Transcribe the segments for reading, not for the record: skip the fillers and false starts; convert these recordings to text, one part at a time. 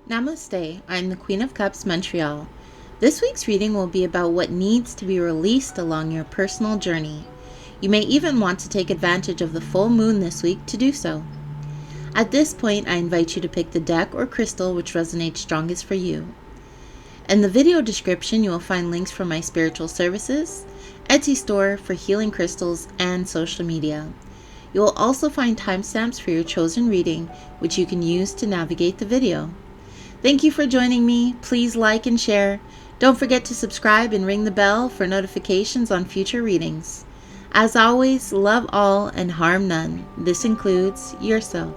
Namaste, I'm the Queen of Cups, Montreal. This week's reading will be about what needs to be released along your personal journey. You may even want to take advantage of the full moon this week to do so. At this point, I invite you to pick the deck or crystal which resonates strongest for you. In the video description, you will find links for my spiritual services, Etsy store for healing crystals, and social media. You will also find timestamps for your chosen reading, which you can use to navigate the video. Thank you for joining me. Please like and share. Don't forget to subscribe and ring the bell for notifications on future readings. As always, love all and harm none. This includes yourself.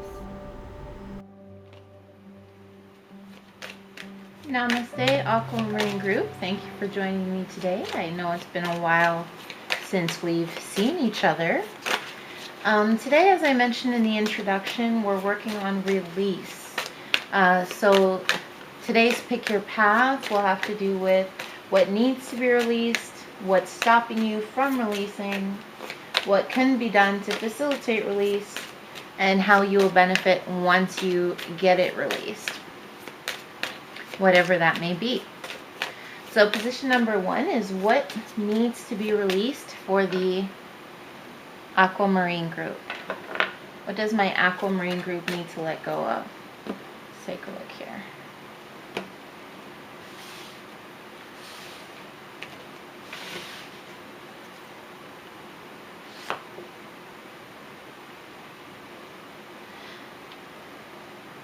Namaste, Aquamarine group. Thank you for joining me today. I know it's been a while since we've seen each other. Today, as I mentioned in the introduction, we're working on release. So today's Pick Your Path will have to do with what needs to be released, what's stopping you from releasing, what can be done to facilitate release, and how you will benefit once you get it released, whatever that may be. So position number 1 is what needs to be released for the Aquamarine group. What does my Aquamarine group need to let go of? Take a look here.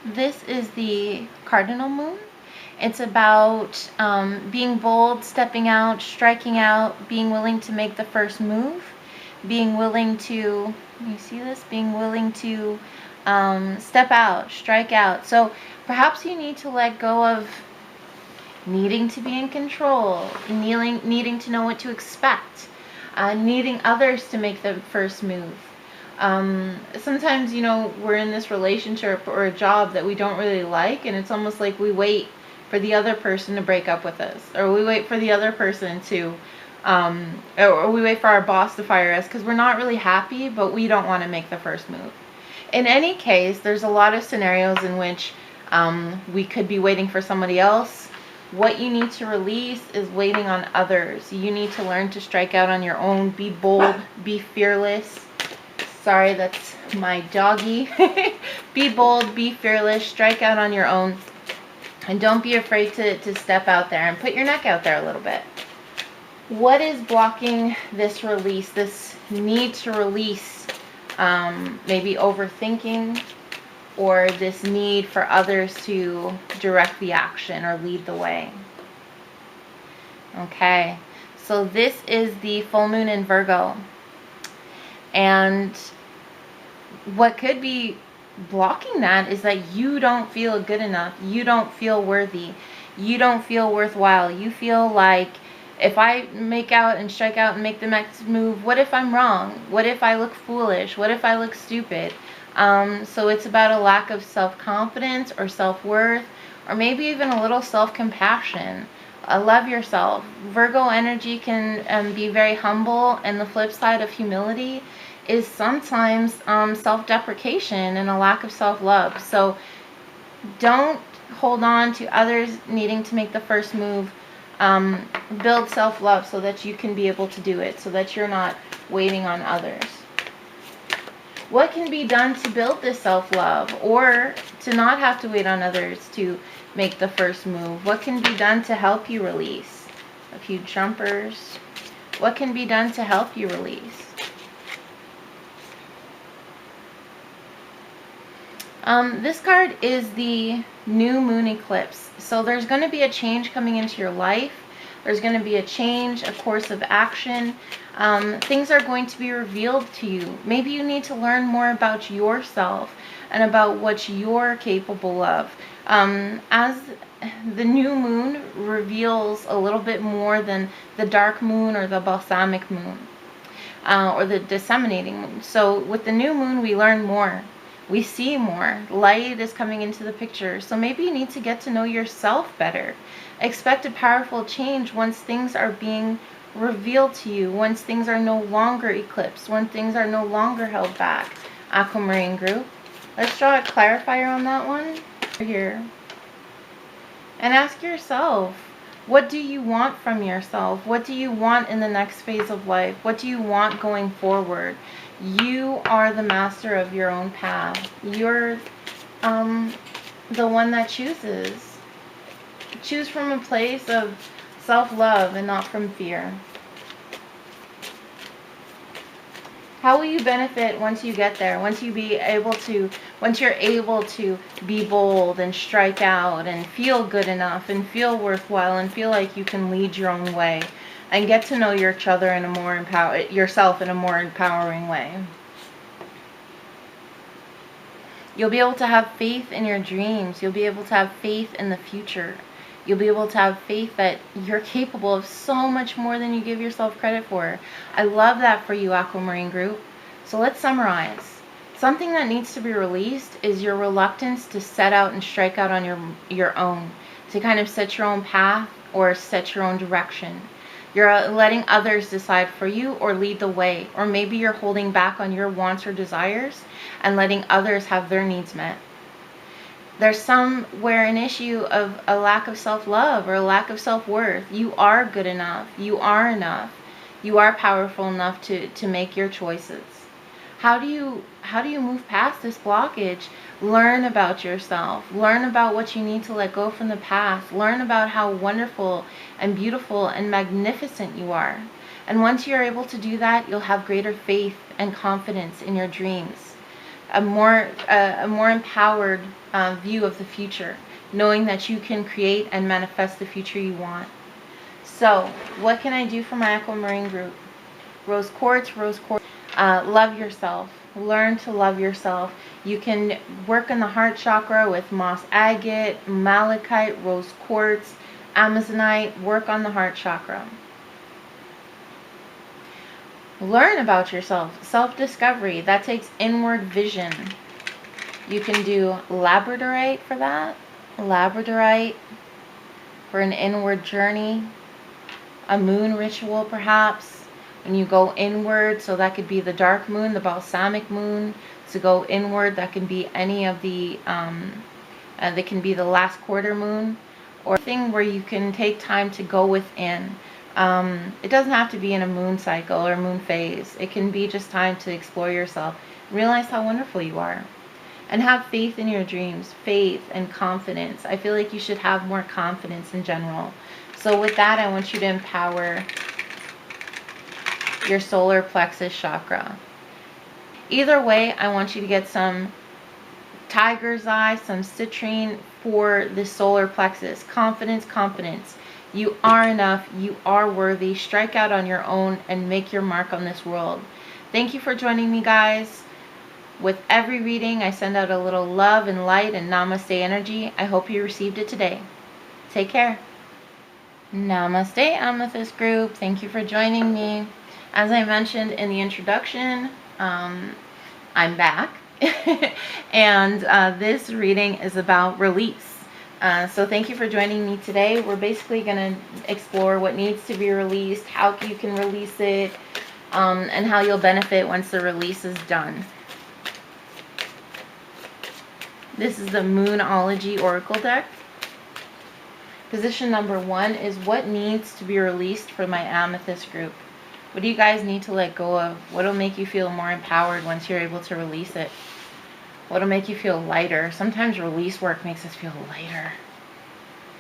This is the cardinal moon. It's about being bold, stepping out, striking out, being willing to make the first move, being willing to, you see this? Being willing to step out, strike out. So perhaps you need to let go of needing to be in control, needing to know what to expect, needing others to make the first move. Sometimes, we're in this relationship or a job that we don't really like, and it's almost like we wait for the other person to break up with us, or we wait for the other person to, or we wait for our boss to fire us because we're not really happy, but we don't want to make the first move. In any case, there's a lot of scenarios in which we could be waiting for somebody else. What you need to release is waiting on others. You need to learn to strike out on your own. Be bold. Be fearless. Sorry, that's my doggy. Be bold. Be fearless. Strike out on your own. And don't be afraid to step out there and put your neck out there a little bit. What is blocking this release, this need to release? Maybe overthinking, or this need for others to direct the action or lead the way. Okay, so this is the full moon in Virgo, and what could be blocking that is that you don't feel good enough, you don't feel worthy, you don't feel worthwhile, you feel like, if I make out and strike out and make the next move, what if I'm wrong? What if I look foolish? What if I look stupid? So it's about a lack of self-confidence or self-worth, or maybe even a little self-compassion. Love yourself. Virgo energy can be very humble, and the flip side of humility is sometimes self-deprecation and a lack of self-love. So don't hold on to others needing to make the first move. Build self-love so that you can be able to do it, so that you're not waiting on others. What can be done to build this self-love, or to not have to wait on others to make the first move? What can be done to help you release? A few jumpers. What can be done to help you release? This card is the new moon eclipse. So there's going to be a change coming into your life. There's going to be a change, a course of action. Things are going to be revealed to you. Maybe you need to learn more about yourself and about what you're capable of. As the new moon reveals a little bit more than the dark moon or the balsamic moon, or the disseminating moon. So with the new moon, we learn more. We see more. Light is coming into the picture. So maybe you need to get to know yourself better. Expect a powerful change once things are being revealed to you, once things are no longer eclipsed, when things are no longer held back. Aquamarine group. Let's draw a clarifier on that one. Here. And ask yourself, what do you want from yourself? What do you want in the next phase of life? What do you want going forward? You are the master of your own path. You're the one that chooses. Choose from a place of self-love and not from fear. How will you benefit once you get there? Once you're able to be bold and strike out and feel good enough and feel worthwhile and feel like you can lead your own way and get to know yourself in a more empowering way. You'll be able to have faith in your dreams. You'll be able to have faith in the future. You'll be able to have faith that you're capable of so much more than you give yourself credit for. I love that for you, Aquamarine group. So let's summarize. Something that needs to be released is your reluctance to set out and strike out on your own, to kind of set your own path or set your own direction. You're letting others decide for you or lead the way, or maybe you're holding back on your wants or desires and letting others have their needs met. There's somewhere an issue of a lack of self-love or a lack of self-worth. You are good enough. You are enough. You are powerful enough to make your choices. How do you move past this blockage? Learn about yourself. Learn about what you need to let go from the past. Learn about how wonderful and beautiful and magnificent you are. And once you're able to do that, you'll have greater faith and confidence in your dreams. A more empowered view of the future, knowing that you can create and manifest the future you want. So, what can I do for my Aquamarine group? Rose quartz. Love yourself. Learn to love yourself. You can work in the heart chakra with moss agate, malachite, rose quartz, amazonite. Work on the heart chakra. Learn about yourself. Self-discovery. That takes inward vision. You can do labradorite for that. Labradorite for an inward journey. A moon ritual, perhaps. When you go inward, so that could be the dark moon, the balsamic moon. To go inward, that can be any of the, that can be the last quarter moon. Or thing where you can take time to go within. It doesn't have to be in a moon cycle or moon phase. It can be just time to explore yourself. Realize how wonderful you are. And have faith in your dreams. Faith and confidence. I feel like you should have more confidence in general. So with that, I want you to empower your solar plexus chakra. Either way, I want you to get some tiger's eye, some citrine for the solar plexus. Confidence, confidence. You are enough. You are worthy. Strike out on your own and make your mark on this world. Thank you for joining me, guys. With every reading, I send out a little love and light and namaste energy. I hope you received it today. Take care. Namaste, Amethyst group. Thank you for joining me. As I mentioned in the introduction, I'm back. And this reading is about release. So thank you for joining me today. We're basically going to explore what needs to be released, how you can release it, and how you'll benefit once the release is done. This is the Moonology Oracle deck. Position number 1 is what needs to be released for my Amethyst group. What do you guys need to let go of? What will make you feel more empowered once you're able to release it? What will make you feel lighter? Sometimes release work makes us feel lighter.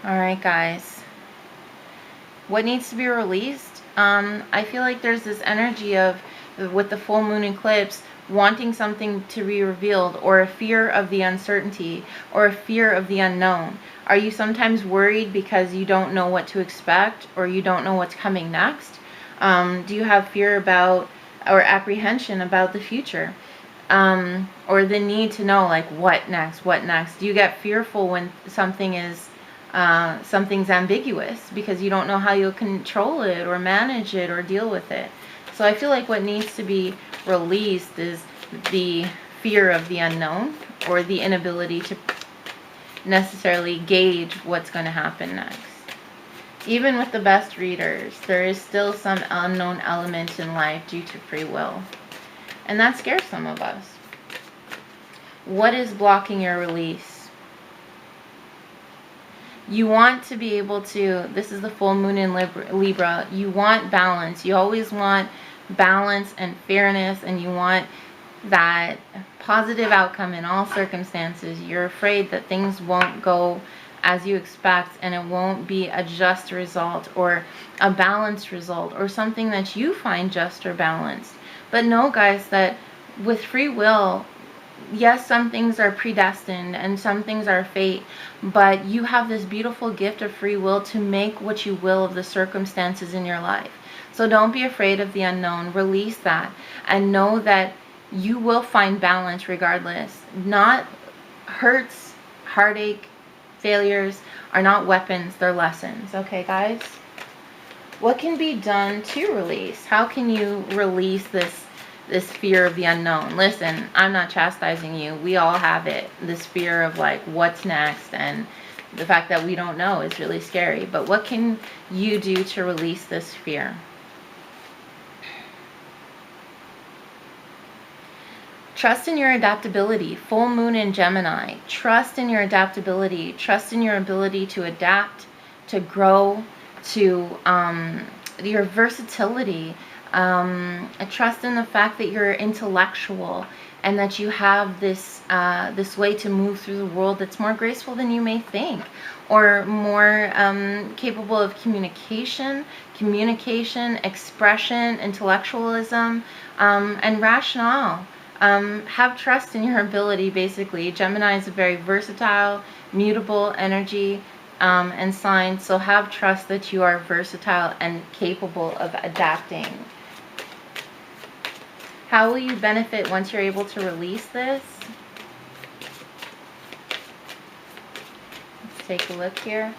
Alright, guys. What needs to be released? I feel like there's this energy of, with the full moon eclipse, wanting something to be revealed, or a fear of the uncertainty, or a fear of the unknown. Are you sometimes worried because you don't know what to expect, or you don't know what's coming next? Do you have fear about, or apprehension about the future? Or the need to know, like, what next? Do you get fearful when something is, something's ambiguous because you don't know how you'll control it or manage it or deal with it? So I feel like what needs to be released is the fear of the unknown, or the inability to necessarily gauge what's going to happen next. Even with the best readers, there is still some unknown element in life due to free will. And that scares some of us. What is blocking your release? You want to be able to, this is the full moon in Libra, you want balance. You always want balance and fairness, and you want that positive outcome in all circumstances. You're afraid that things won't go as you expect, and it won't be a just result or a balanced result or something that you find just or balanced. But know, guys, that with free will, yes, some things are predestined and some things are fate, but you have this beautiful gift of free will to make what you will of the circumstances in your life. So don't be afraid of the unknown. Release that and know that you will find balance regardless. Not hurts, heartache, failures are not weapons, they're lessons. Okay, guys? What can be done to release? How can you release this fear of the unknown? Listen, I'm not chastising you. We all have it. This fear of like what's next, and the fact that we don't know is really scary. But what can you do to release this fear? Trust in your adaptability. Full moon in Gemini. Trust in your adaptability. Trust in your ability to adapt, to grow, to your versatility. Trust in the fact that you're intellectual and that you have this this way to move through the world that's more graceful than you may think, or more capable of communication, expression, intellectualism, and rationale. Have trust in your ability, basically. Gemini is a very versatile, mutable energy and sign, so have trust that you are versatile and capable of adapting. How will you benefit once you're able to release this? Let's take a look here.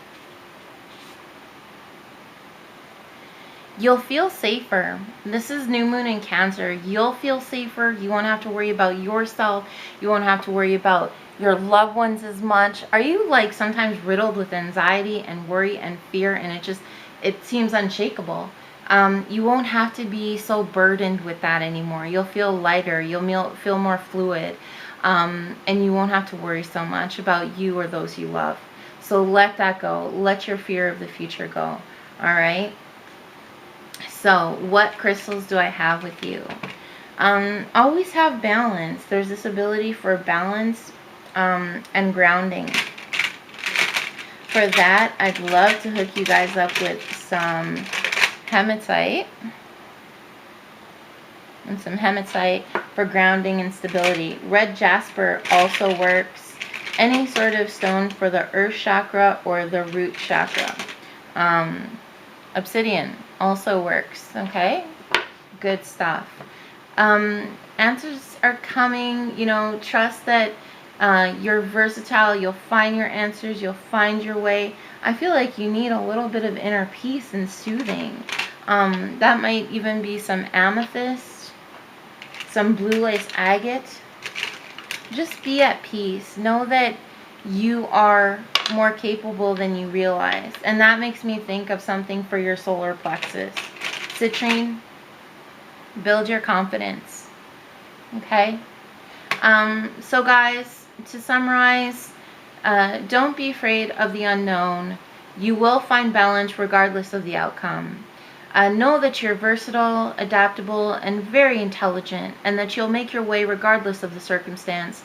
You'll feel safer. This is new moon in Cancer. You'll feel safer. You won't have to worry about yourself. You won't have to worry about your loved ones as much. Are you like sometimes riddled with anxiety and worry and fear, and it seems unshakable? You won't have to be so burdened with that anymore. You'll feel lighter. You'll feel more fluid, and you won't have to worry so much about you or those you love. So let that go. Let your fear of the future go. All right? So what crystals do I have with you? Always have balance. There's this ability for balance and grounding. For that, I'd love to hook you guys up with some hematite. And some hematite for grounding and stability. Red jasper also works. Any sort of stone for the earth chakra or the root chakra. Obsidian also works. Okay, good stuff. Answers are coming. You know, trust that you're versatile. You'll find your answers. You'll find your way. I feel like you need a little bit of inner peace and soothing. That might even be some amethyst, some blue lace agate. Just be at peace. Know that you are more capable than you realize. And that makes me think of something for your solar plexus. Citrine, build your confidence. Okay? So guys, to summarize, don't be afraid of the unknown. You will find balance regardless of the outcome. Know that you're versatile, adaptable, and very intelligent, and that you'll make your way regardless of the circumstance,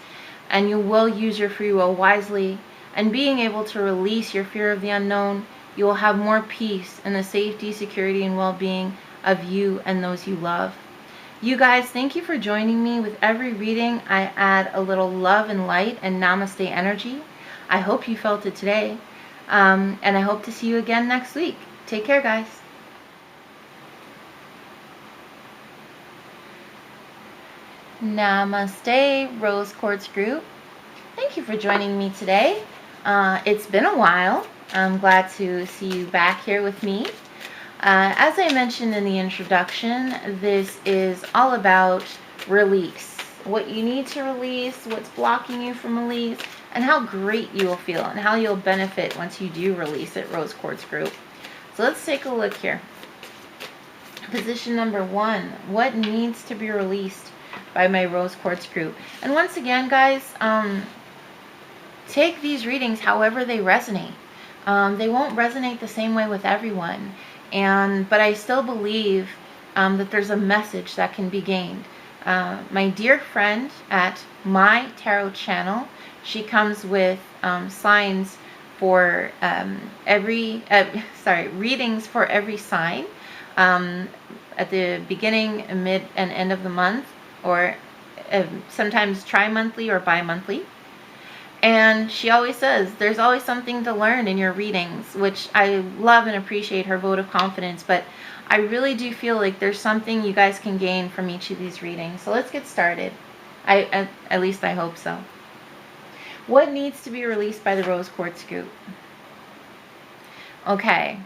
and you will use your free will wisely. And being able to release your fear of the unknown, you will have more peace in the safety, security, and well-being of you and those you love. You guys, thank you for joining me. With every reading, I add a little love and light and namaste energy. I hope you felt it today, and I hope to see you again next week. Take care, guys. Namaste, Rose Quartz Group. Thank you for joining me today. It's been a while. I'm glad to see you back here with me. As I mentioned in the introduction, this is all about release. What you need to release, what's blocking you from release, and how great you will feel and how you'll benefit once you do release it, Rose Quartz Group. So let's take a look here. Position number 1, what needs to be released by my Rose Quartz Group? And once again, guys, take these readings however they resonate. They won't resonate the same way with everyone. But I still believe that there's a message that can be gained. My dear friend at my tarot channel, she comes with signs for readings for every sign at the beginning, mid, and end of the month, or sometimes tri-monthly or bi-monthly. And she always says there's always something to learn in your readings, which I love and appreciate her vote of confidence. But I really do feel like there's something you guys can gain from each of these readings. So let's get started. At least I hope so. What needs to be released by the rose quartz group? Okay.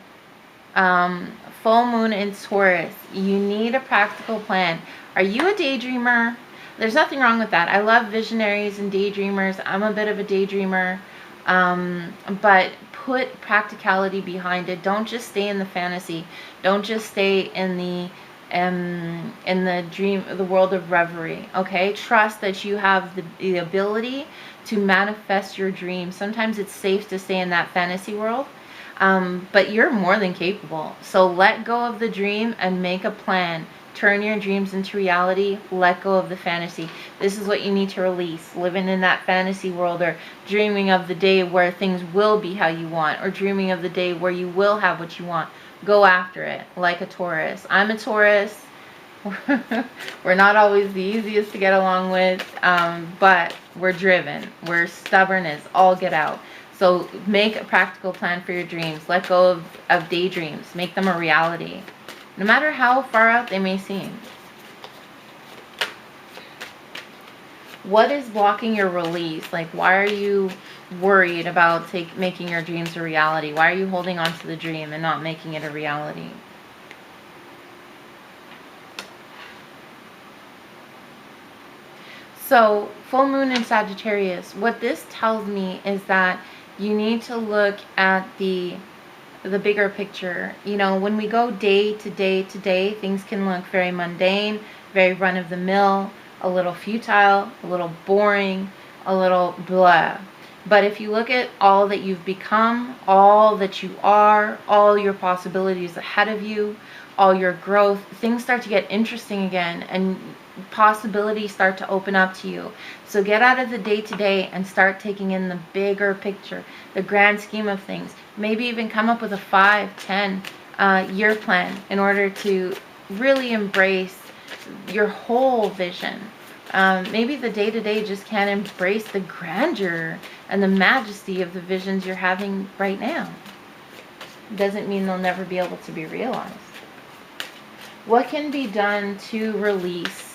Full moon in Taurus. You need a practical plan. Are you a daydreamer? There's nothing wrong with that. I love visionaries and daydreamers. I'm a bit of a daydreamer. But put practicality behind it. Don't just stay in the fantasy. Don't just stay in the dream, the world of reverie. Okay? Trust that you have the ability to manifest your dreams. Sometimes it's safe to stay in that fantasy world. But you're more than capable. So let go of the dream and make a plan. Turn your dreams into reality. Let go of the fantasy. This is what you need to release. Living in that fantasy world, or dreaming of the day where things will be how you want, or dreaming of the day where you will have what you want. Go after it like a Taurus. I'm a Taurus. We're not always the easiest to get along with, but we're driven. We're stubborn as all get out. So make a practical plan for your dreams. Let go of daydreams. Make them a reality, no matter how far out they may seem. What is blocking your release? Like, why are you worried about making your dreams a reality? Why are you holding on to the dream and not making it a reality? So, full moon in Sagittarius, what this tells me is that you need to look at the bigger picture. You know, when we go day to day to day, things can look very mundane, very run-of-the-mill, a little futile, a little boring, a little blah. But if you look at all that you've become, all that you are, all your possibilities ahead of you, all your growth, things start to get interesting again, and possibilities start to open up to you. So get out of the day-to-day and start taking in the bigger picture, the grand scheme of things. Maybe even come up with a 5-10 year plan in order to really embrace your whole vision. Maybe the day-to-day just can't embrace the grandeur and the majesty of the visions you're having right now. Doesn't mean they'll never be able to be realized. What can be done to release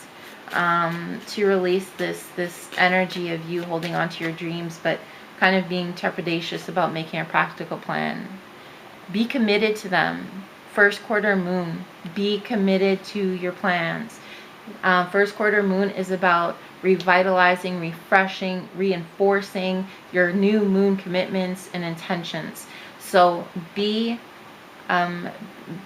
this energy of you holding on to your dreams, but kind of being trepidatious about making a practical plan? Be committed to them. First quarter moon, be committed to your plans. First quarter moon is about revitalizing, refreshing, reinforcing your new moon commitments and intentions. So be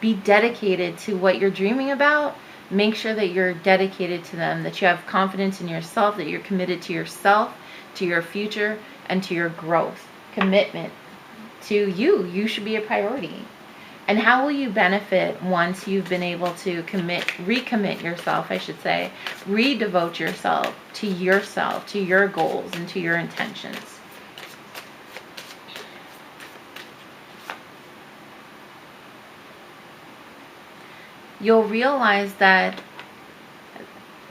dedicated to what you're dreaming about. Make sure that you're dedicated to them, that you have confidence in yourself, that you're committed to yourself, to your future, and to your growth. Commitment to you. You should be a priority. And how will you benefit once you've been able to recommit yourself, I should say, redevote yourself, to your goals, and to your intentions? You'll realize that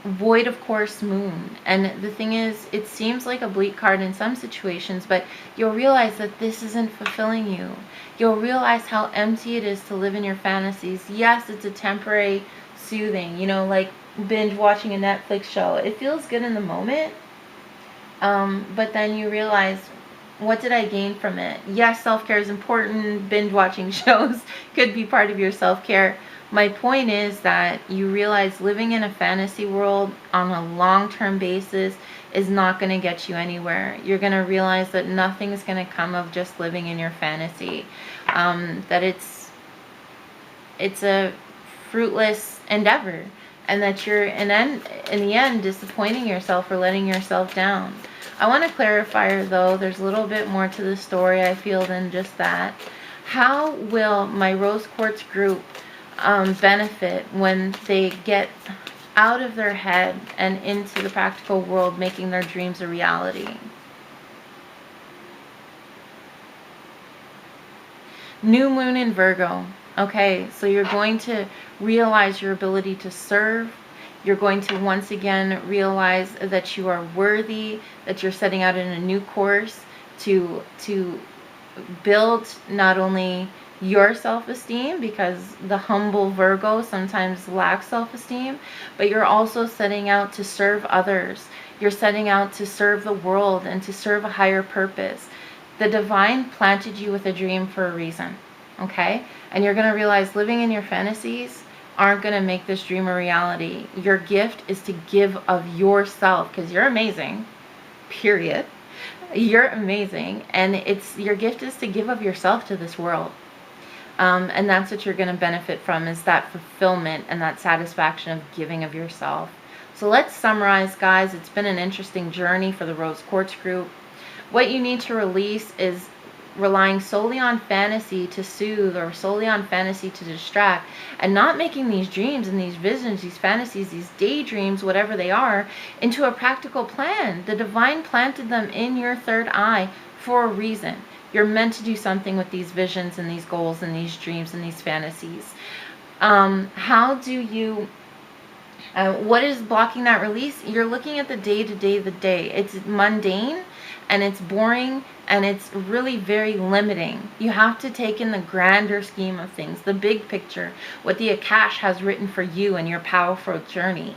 void of course moon, and the thing is, it seems like a bleak card in some situations, but you'll realize that this isn't fulfilling you. You'll realize how empty it is to live in your fantasies. Yes, it's a temporary soothing, you know, like binge watching a Netflix show. It feels good in the moment, but then you realize, what did I gain from it? Yes, self-care is important. Binge watching shows could be part of your self-care. My point is that you realize living in a fantasy world on a long-term basis is not going to get you anywhere. You're going to realize that nothing's going to come of just living in your fantasy. That it's a fruitless endeavor, and that you're in the end disappointing yourself or letting yourself down. I want to clarify, though, there's a little bit more to the story, I feel, than just that. How will my Rose Quartz group benefit when they get out of their head and into the practical world, making their dreams a reality? New moon in Virgo. Okay, so you're going to realize your ability to serve. You're going to once again realize that you are worthy, that you're setting out in a new course to build not only your self-esteem, because the humble Virgo sometimes lacks self-esteem, but you're also setting out to serve others. You're setting out to serve the world and to serve a higher purpose. The divine planted you with a dream for a reason, okay? And you're going to realize living in your fantasies aren't going to make this dream a reality. Your gift is to give of yourself, because you're amazing, period. You're amazing, and your gift is to give of yourself to this world. And that's what you're going to benefit from, is that fulfillment and that satisfaction of giving of yourself. So let's summarize, guys. It's been an interesting journey for the Rose Quartz group. What you need to release is relying solely on fantasy to soothe, or solely on fantasy to distract, and not making these dreams and these visions, these fantasies, these daydreams, whatever they are, into a practical plan. The divine planted them in your third eye for a reason. You're meant to do something with these visions and these goals and these dreams and these fantasies. How do you... what is blocking that release? You're looking at the day-to-day, the day. It's mundane, and it's boring, and it's really very limiting. You have to take in the grander scheme of things, the big picture, what the Akash has written for you and your powerful journey.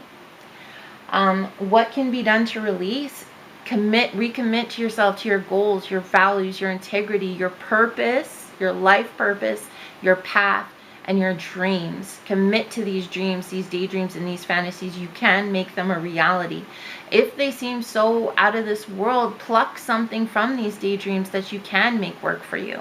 What can be done to release? Recommit to yourself, to your goals, your values, your integrity, your purpose, your life purpose, your path, and your dreams. Commit to these dreams, these daydreams, and these fantasies. You can make them a reality. If they seem so out of this world, pluck something from these daydreams that you can make work for you.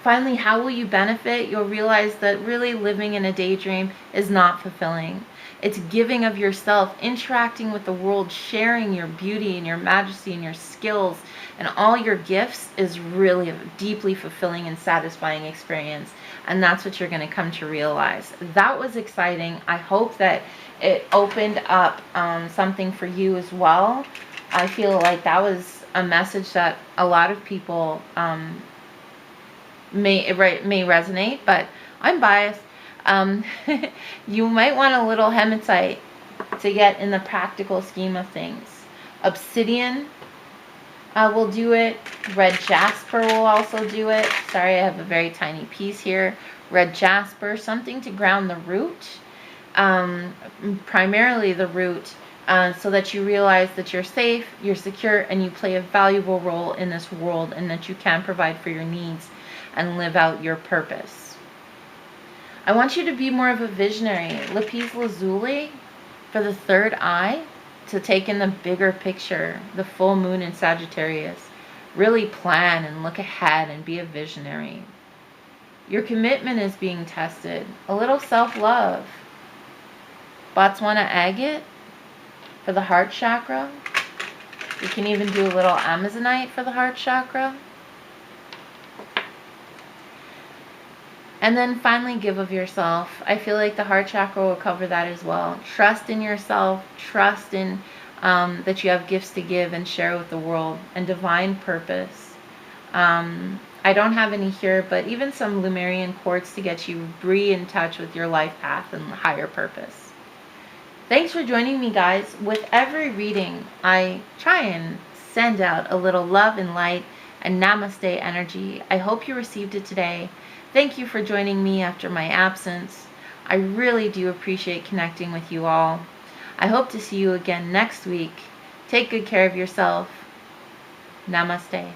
Finally, how will you benefit? You'll realize that really living in a daydream is not fulfilling. It's giving of yourself, interacting with the world, sharing your beauty and your majesty and your skills and all your gifts is really a deeply fulfilling and satisfying experience. And that's what you're going to come to realize. That was exciting. I hope that it opened up something for you as well. I feel like that was a message that a lot of people may resonate, but I'm biased. You might want a little hematite to get in the practical scheme of things. Obsidian will do it. Red jasper will also do it. Sorry, I have a very tiny piece here. Red jasper, something to ground the root, primarily the root, so that you realize that you're safe, you're secure, and you play a valuable role in this world, and that you can provide for your needs and live out your purpose. I want you to be more of a visionary. Lapis lazuli for the third eye, to take in the bigger picture, the full moon in Sagittarius. Really plan and look ahead and be a visionary. Your commitment is being tested. A little self-love. Botswana agate for the heart chakra. You can even do a little amazonite for the heart chakra. And then finally, give of yourself. I feel like the heart chakra will cover that as well. Trust in yourself. Trust in that you have gifts to give and share with the world, and divine purpose. I don't have any here, but even some Lemurian quartz to get you in touch with your life path and higher purpose. Thanks for joining me, guys. With every reading, I try and send out a little love and light and namaste energy. I hope you received it today. Thank you for joining me after my absence. I really do appreciate connecting with you all. I hope to see you again next week. Take good care of yourself. Namaste.